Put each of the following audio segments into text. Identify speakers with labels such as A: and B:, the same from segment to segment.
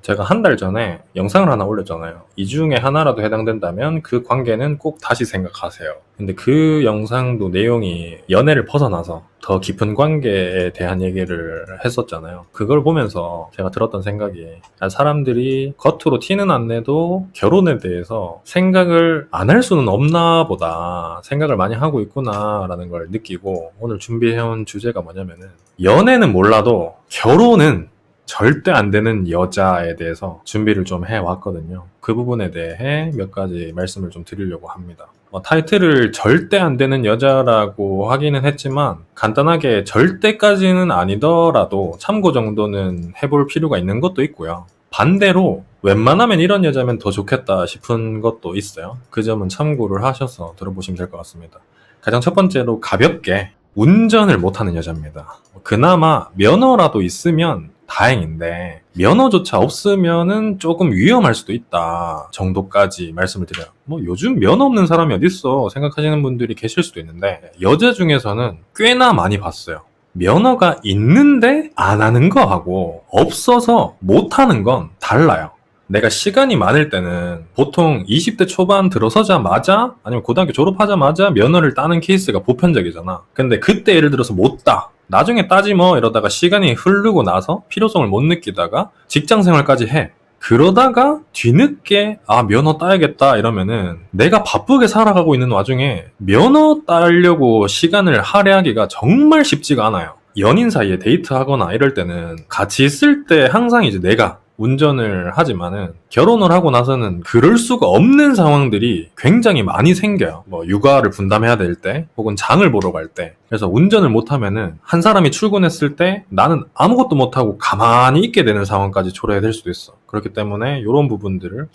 A: 제가 한 달 전에 영상을 하나 올렸잖아요. 이 중에 하나라도 해당된다면 그 관계는 꼭 다시 생각하세요. 근데 그 영상도 내용이 연애를 벗어나서 더 깊은 관계에 대한 얘기를 했었잖아요. 그걸 보면서 제가 들었던 생각이, 사람들이 겉으로 티는 안 내도 결혼에 대해서 생각을 안 할 수는 없나 보다, 생각을 많이 하고 있구나 라는 걸 느끼고, 오늘 준비해온 주제가 뭐냐면은, 연애는 몰라도 결혼은 절대 안 되는 여자에 대해서 준비를 좀 해왔거든요. 그 부분에 대해 몇 가지 말씀을 좀 드리려고 합니다. 타이틀을 절대 안 되는 여자라고 하기는 했지만 간단하게 절대까지는 아니더라도 참고 정도는 해볼 필요가 있는 것도 있고요. 반대로 웬만하면 이런 여자면 더 좋겠다 싶은 것도 있어요. 그 점은 참고를 하셔서 들어보시면 될 것 같습니다. 가장 첫 번째로 가볍게 운전을 못하는 여자입니다. 그나마 면허라도 있으면 다행인데 면허조차 없으면은 조금 위험할 수도 있다 정도까지 말씀을 드려요. 요즘 면허 없는 사람이 어딨어 생각하시는 분들이 계실 수도 있는데, 여자 중에서는 꽤나 많이 봤어요. 면허가 있는데 안 하는 거하고 없어서 못 하는 건 달라요. 내가 시간이 많을 때는 보통 20대 초반 들어서자마자 아니면 고등학교 졸업하자마자 면허를 따는 케이스가 보편적이잖아. 근데 그때 예를 들어서 못 따, 나중에 따지 뭐 이러다가 시간이 흐르고 나서 필요성을 못 느끼다가 직장 생활까지 해. 그러다가 뒤늦게 면허 따야겠다 이러면은 내가 바쁘게 살아가고 있는 와중에 면허 따려고 시간을 할애하기가 정말 쉽지가 않아요. 연인 사이에 데이트하거나 이럴 때는 같이 있을 때 항상 이제 내가 운전을 하지만은 결혼을 하고 나서는 그럴 수가 없는 상황들이 굉장히 많이 생겨요. 육아를 분담해야 될 때 혹은 장을 보러 갈 때. 그래서 운전을 못하면은 한 사람이 출근했을 때 나는 아무것도 못하고 가만히 있게 되는 상황까지 초래될 수도 있어. 그렇기 때문에 이런 부분들을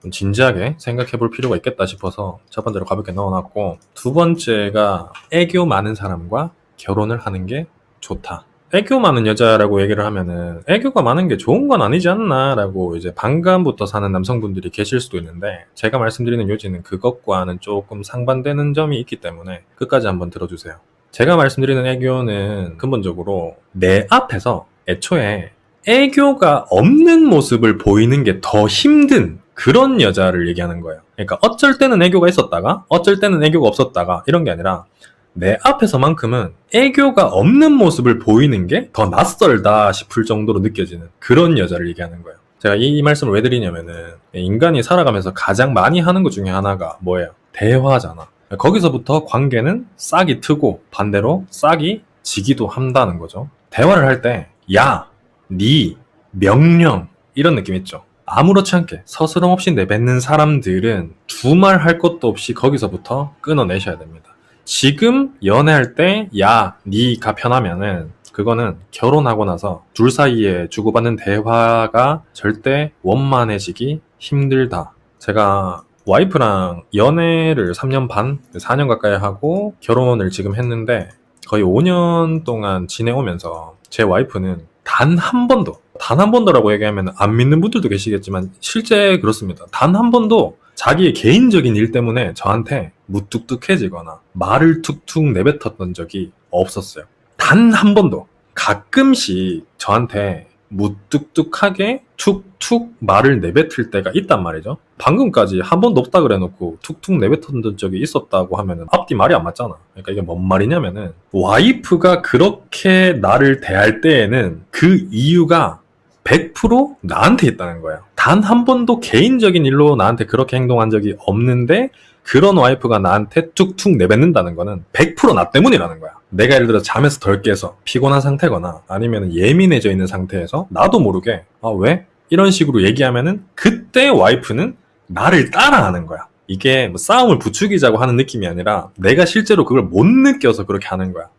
A: 좀 진지하게 생각해 볼 필요가 있겠다 싶어서 첫 번째로 가볍게 넣어놨고, 두 번째가 애교 많은 사람과 결혼을 하는 게 좋다. 애교 많은 여자라고 얘기를 하면은 애교가 많은 게 좋은 건 아니지 않나 라고 이제 반감부터 사는 남성분들이 계실 수도 있는데, 제가 말씀드리는 요지는 그것과는 조금 상반되는 점이 있기 때문에 끝까지 한번 들어주세요. 제가 말씀드리는 애교는 근본적으로 내 앞에서 애초에 애교가 없는 모습을 보이는 게 더 힘든 그런 여자를 얘기하는 거예요. 그러니까 어쩔 때는 애교가 있었다가 어쩔 때는 애교가 없었다가 이런 게 아니라 내 앞에서만큼은 애교가 없는 모습을 보이는 게 더 낯설다 싶을 정도로 느껴지는 그런 여자를 얘기하는 거예요. 제가 이 말씀을 왜 드리냐면은, 인간이 살아가면서 가장 많이 하는 것 중에 하나가 뭐예요? 대화잖아. 거기서부터 관계는 싹이 트고 반대로 싹이 지기도 한다는 거죠. 대화를 할 때 야, 니, 명령 이런 느낌 있죠. 아무렇지 않게 서스럼 없이 내뱉는 사람들은 두말 할 것도 없이 거기서부터 끊어내셔야 됩니다. 지금 연애할 때 야, 니가 편하면은 그거는 결혼하고 나서 둘 사이에 주고받는 대화가 절대 원만해지기 힘들다. 제가 와이프랑 연애를 3년 반, 4년 가까이 하고 결혼을 지금 했는데, 거의 5년 동안 지내오면서 제 와이프는 단 한 번도라고 얘기하면 안 믿는 분들도 계시겠지만 실제 그렇습니다. 단 한 번도 자기의 개인적인 일 때문에 저한테 무뚝뚝해지거나 말을 툭툭 내뱉었던 적이 없었어요. 단 한 번도. 가끔씩 저한테 무뚝뚝하게 툭툭 말을 내뱉을 때가 있단 말이죠. 방금까지 한 번도 없다 그래놓고 툭툭 내뱉었던 적이 있었다고 하면은 앞뒤 말이 안 맞잖아. 그러니까 이게 뭔 말이냐면은, 와이프가 그렇게 나를 대할 때에는 그 이유가 100% 나한테 있다는 거예요. 단 한 번도 개인적인 일로 나한테 그렇게 행동한 적이 없는데 그런 와이프가 나한테 툭툭 내뱉는다는 거는 100% 나 때문이라는 거야. 내가 예를 들어 잠에서 덜 깨서 피곤한 상태거나 아니면 예민해져 있는 상태에서 나도 모르게 왜? 이런 식으로 얘기하면은 그때 와이프는 나를 따라하는 거야. 이게 싸움을 부추기자고 하는 느낌이 아니라 내가 실제로 그걸 못 느껴서 그렇게 하는 거야.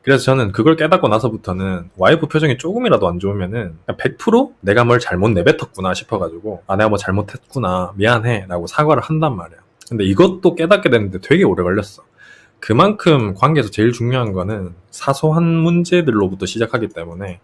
A: 그래서 저는 그걸 깨닫고 나서부터는 와이프 표정이 조금이라도 안 좋으면은 100% 내가 뭘 잘못 내뱉었구나 싶어가지고 내가 뭐 잘못했구나 미안해 라고 사과를 한단 말이야. 근데 이것도 깨닫게 되는데 되게 오래 걸렸어. 그만큼 관계에서 제일 중요한 거는 사소한 문제들로부터 시작하기 때문에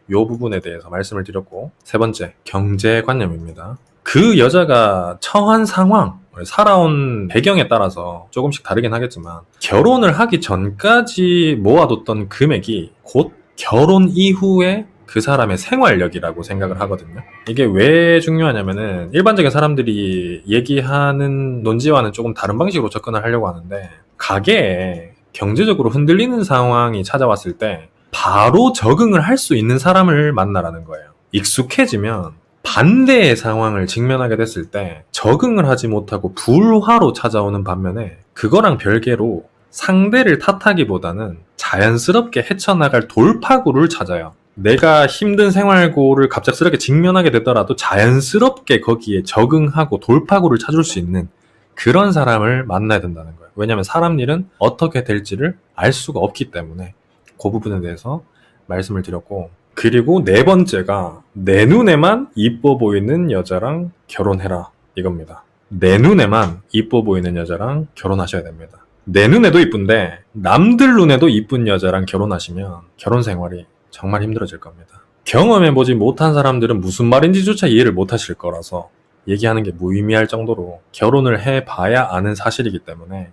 A: 이 부분에 대해서 말씀을 드렸고, 세 번째, 경제관념입니다. 그 여자가 처한 상황, 살아온 배경에 따라서 조금씩 다르긴 하겠지만 결혼을 하기 전까지 모아뒀던 금액이 곧 결혼 이후에 그 사람의 생활력이라고 생각을 하거든요. 이게 왜 중요하냐면은 일반적인 사람들이 얘기하는 논지와는 조금 다른 방식으로 접근을 하려고 하는데, 가게에 경제적으로 흔들리는 상황이 찾아왔을 때 바로 적응을 할 수 있는 사람을 만나라는 거예요. 익숙해지면 반대의 상황을 직면하게 됐을 때 적응을 하지 못하고 불화로 찾아오는 반면에, 그거랑 별개로 상대를 탓하기보다는 자연스럽게 헤쳐나갈 돌파구를 찾아요. 내가 힘든 생활고를 갑작스럽게 직면하게 되더라도 자연스럽게 거기에 적응하고 돌파구를 찾을 수 있는 그런 사람을 만나야 된다는 거예요. 왜냐하면 사람 일은 어떻게 될지를 알 수가 없기 때문에 그 부분에 대해서 말씀을 드렸고, 그리고 네 번째가 내 눈에만 이뻐 보이는 여자랑 결혼해라, 이겁니다. 내 눈에만 이뻐 보이는 여자랑 결혼하셔야 됩니다. 내 눈에도 이쁜데 남들 눈에도 이쁜 여자랑 결혼하시면 결혼 생활이 정말 힘들어질 겁니다. 경험해보지 못한 사람들은 무슨 말인지조차 이해를 못하실 거라서 얘기하는 게 무의미할 정도로 결혼을 해봐야 아는 사실이기 때문에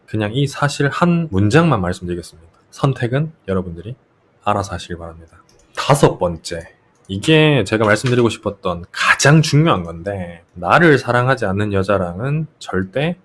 A: 그냥 이 사실 한 문장만 말씀드리겠습니다. 선택은 여러분들이 알아서 하시길 바랍니다. 다섯 번째, 이게 제가 말씀드리고 싶었던 가장 중요한 건데, 나를 사랑하지 않는 여자랑은 절대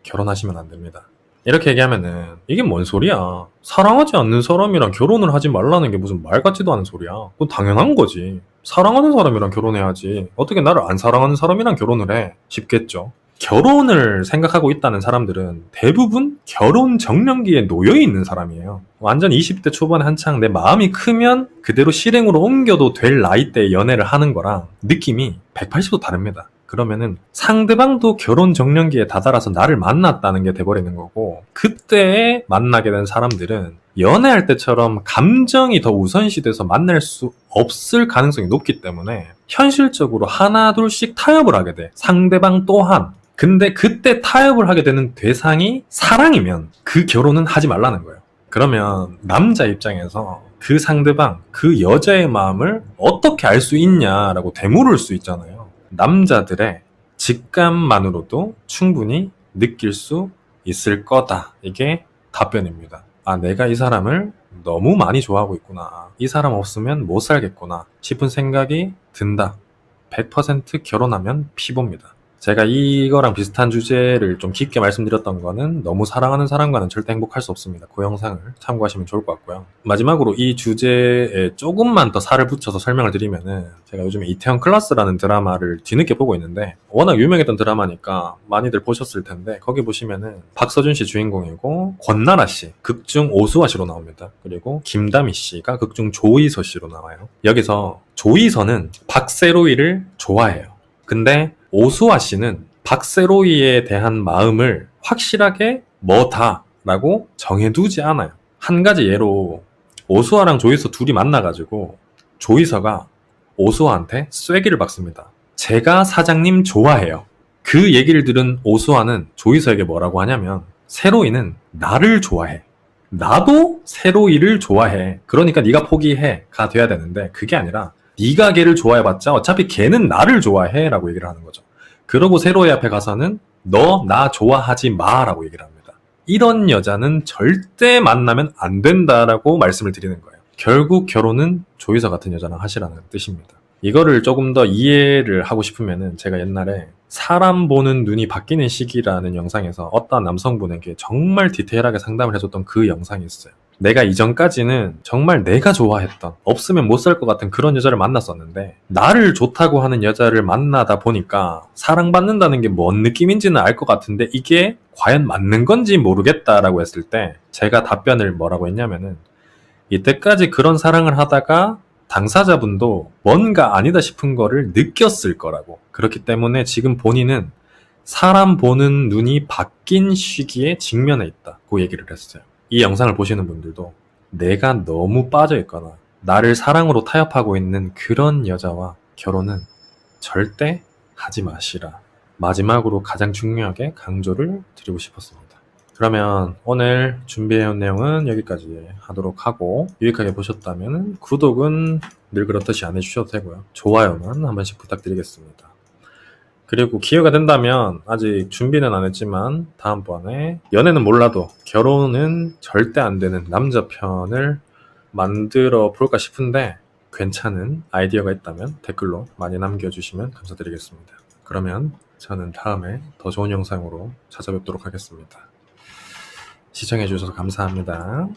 A: 결혼하시면 안 됩니다. 이렇게 얘기하면은 이게 뭔 소리야, 사랑하지 않는 사람이랑 결혼을 하지 말라는 게 무슨 말 같지도 않은 소리야. 그건 당연한 거지. 사랑하는 사람이랑 결혼해야지 어떻게 나를 안 사랑하는 사람이랑 결혼을 해, 싶겠죠. 결혼을 생각하고 있다는 사람들은 대부분 결혼 정년기에 놓여 있는 사람이에요. 완전 20대 초반에 한창 내 마음이 크면 그대로 실행으로 옮겨도 될 나이대에 연애를 하는 거랑 느낌이 180도 다릅니다. 그러면은 상대방도 결혼 정년기에 다다라서 나를 만났다는 게 돼버리는 거고, 그때 만나게 된 사람들은 연애할 때처럼 감정이 더 우선시돼서 만날 수 없을 가능성이 높기 때문에 현실적으로 하나 둘씩 타협을 하게 돼, 상대방 또한. 근데 그때 타협을 하게 되는 대상이 사랑이면 그 결혼은 하지 말라는 거예요. 그러면 남자 입장에서 그 상대방, 그 여자의 마음을 어떻게 알 수 있냐라고 되물을 수 있잖아요. 남자들의 직감만으로도 충분히 느낄 수 있을 거다, 이게 답변입니다. 아, 내가 이 사람을 너무 많이 좋아하고 있구나, 이 사람 없으면 못 살겠구나 싶은 생각이 든다. 100% 결혼하면 피보입니다. 제가 이거랑 비슷한 주제를 좀 깊게 말씀드렸던 거는 너무 사랑하는 사람과는 절대 행복할 수 없습니다. 그 영상을 참고하시면 좋을 것 같고요. 마지막으로 이 주제에 조금만 더 살을 붙여서 설명을 드리면은, 제가 요즘에 이태원 클라스라는 드라마를 뒤늦게 보고 있는데, 워낙 유명했던 드라마니까 많이들 보셨을 텐데, 거기 보시면은 박서준 씨 주인공이고 권나라 씨 극중 오수아 씨로 나옵니다. 그리고 김다미 씨가 극중 조이서 씨로 나와요. 여기서 조이서는 박세로이를 좋아해요. 근데 오수아 씨는 박세로이에 대한 마음을 확실하게 뭐다라고 정해두지 않아요. 한 가지 예로, 오수아랑 조이서 둘이 만나가지고 조이서가 오수아한테 쐐기를 박습니다. 제가 사장님 좋아해요. 그 얘기를 들은 오수아는 조이서에게 뭐라고 하냐면, 세로이는 나를 좋아해, 나도 세로이를 좋아해, 그러니까 네가 포기해가 돼야 되는데, 그게 아니라 네가 걔를 좋아해봤자 어차피 걔는 나를 좋아해 라고 얘기를 하는 거죠. 그러고 세로이 앞에 가서는 너 나 좋아하지 마 라고 얘기를 합니다. 이런 여자는 절대 만나면 안 된다라고 말씀을 드리는 거예요. 결국 결혼은 조이서 같은 여자랑 하시라는 뜻입니다. 이거를 조금 더 이해를 하고 싶으면은, 제가 옛날에 사람 보는 눈이 바뀌는 시기라는 영상에서 어떤 남성분에게 정말 디테일하게 상담을 해줬던 그 영상이 있어요. 내가 이전까지는 정말 내가 좋아했던, 없으면 못 살 것 같은 그런 여자를 만났었는데, 나를 좋다고 하는 여자를 만나다 보니까 사랑받는다는 게 뭔 느낌인지는 알 것 같은데 이게 과연 맞는 건지 모르겠다라고 했을 때, 제가 답변을 뭐라고 했냐면은, 이때까지 그런 사랑을 하다가 당사자분도 뭔가 아니다 싶은 거를 느꼈을 거라고. 그렇기 때문에 지금 본인은 사람 보는 눈이 바뀐 시기에 직면해 있다, 그 얘기를 했어요. 이 영상을 보시는 분들도 내가 너무 빠져 있거나 나를 사랑으로 타협하고 있는 그런 여자와 결혼은 절대 하지 마시라, 마지막으로 가장 중요하게 강조를 드리고 싶었습니다. 그러면 오늘 준비해온 내용은 여기까지 하도록 하고, 유익하게 보셨다면 구독은 늘 그렇듯이 안 해주셔도 되고요. 좋아요만 한 번씩 부탁드리겠습니다. 그리고 기회가 된다면, 아직 준비는 안 했지만 다음번에 연애는 몰라도 결혼은 절대 안 되는 남자 편을 만들어 볼까 싶은데, 괜찮은 아이디어가 있다면 댓글로 많이 남겨주시면 감사드리겠습니다. 그러면 저는 다음에 더 좋은 영상으로 찾아뵙도록 하겠습니다. 시청해주셔서 감사합니다.